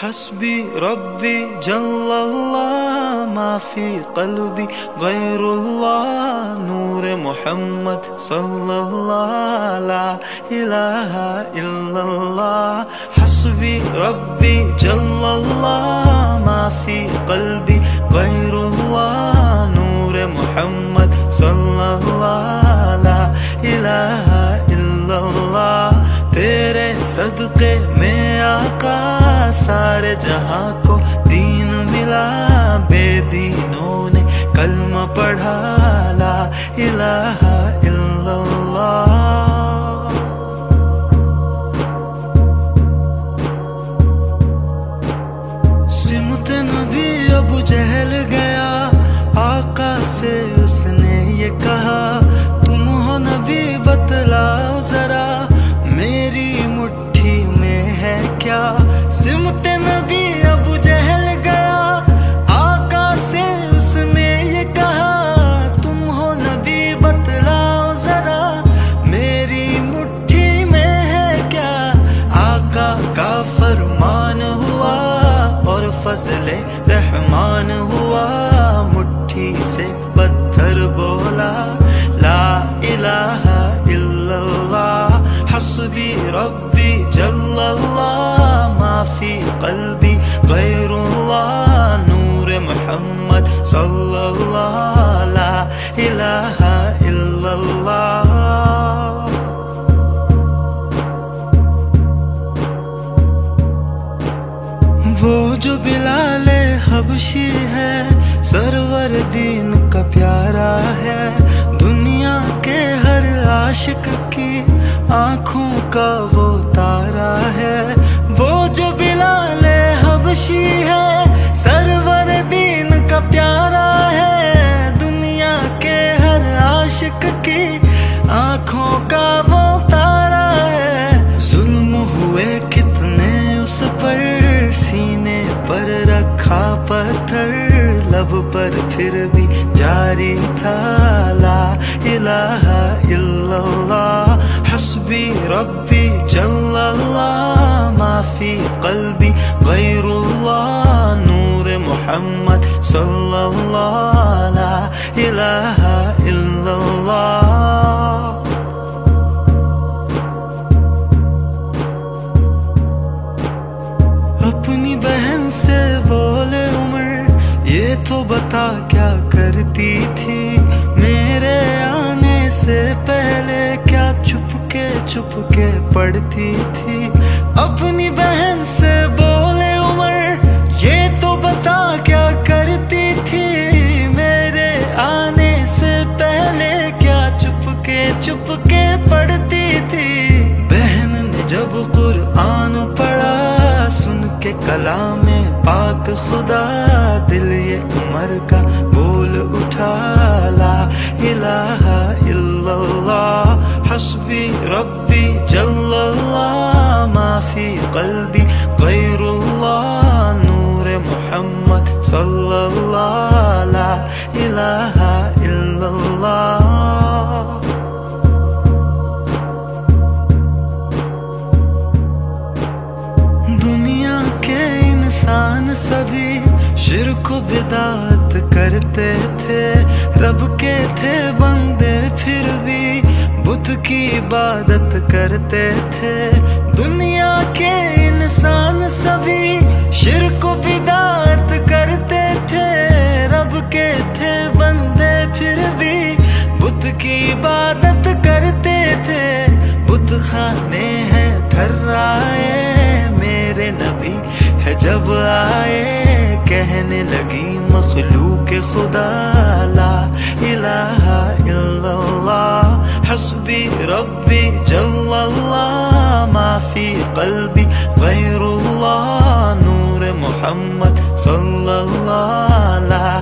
حسبی ربی جل اللہ ما فی قلبی غیر اللہ نور محمد صلی اللہ لا الہ الا اللہ حسبی ربی جل اللہ ما فی قلبی غیر اللہ نور محمد صلی اللہ لا الہ الا اللہ تیرے صدقے میں آقا سارے جہاں کو دین ملا بے دینوں نے کلمہ پڑھا لا الہ الا اللہ سمت نبی ابو جہل گیا آقا سے اس نے یہ کہا تم ہو نبی بتلاؤ ذرا میری مٹھی میں ہے کیا سمت نبی ابو جہل گیا آقا سے اس نے یہ کہا تم ہو نبی بتلاؤ ذرا میری مٹھی میں ہے کیا آقا کا فرمان ہوا اور فضل رحمان ہوا مٹھی سے پتھر بولا لا الہ الا اللہ حسبی ربی جل اللہ ما فی قلبی غیر اللہ نور محمد صلی اللہ لا الہ الا اللہ وہ جو بلال حبشی ہے سرور دین کا پیارا ہے دنیا کے ہر عاشق کی آنکھوں کا وہ تارا ہے وہ جو بلال حبشی ہے سرور دین کا پیارا ہے دنیا کے ہر عاشق کی آنکھوں کا وہ تارا ہے ظلم ہوئے کتنے اس پر سینے پر رکھا پتھر لب پر پھر بھی جاری تھا لا الہ الا اللہ حسبی ربی جل اللہ ما فی قلبی غیر اللہ نور محمد صلی اللہ لا الہ الا اللہ اپنی بہن سے بولے عمر یہ تو بتا کیا کرتی تھی میرے آنے سے پہلے کیا چپ کے پڑھتی تھی اپنی بہن سے بولے عمر یہ تو بتا کیا کرتی تھی میرے آنے سے پہلے کیا چپ کے پڑھتی تھی بہن نے جب قرآن پڑھا سن کے کلام پاک خدا دل یہ عمر کا بول اٹھا لا الہ الا اللہ حسبی ربی جل اللہ ما فی قلبی غیر اللہ نور محمد صلی اللہ لا الہ الا اللہ دنیا کے انسان سبھی شرک و بدعت کرتے تھے رب کے تھے بندے پھر بھی بت کی عبادت کرتے تھے دنیا کے انسان سبھی شرک و بدعت کرتے تھے رب کے تھے بندے پھر بھی بت کی عبادت کرتے تھے بت خانے ہیں دھرائے میرے نبی ہے جب آئے کہنے لگی مخلوق خدا لا الہ الا اللہ حسبی ربی جل اللہ ما فی قلبی غیر اللہ نور محمد صلی اللہ لا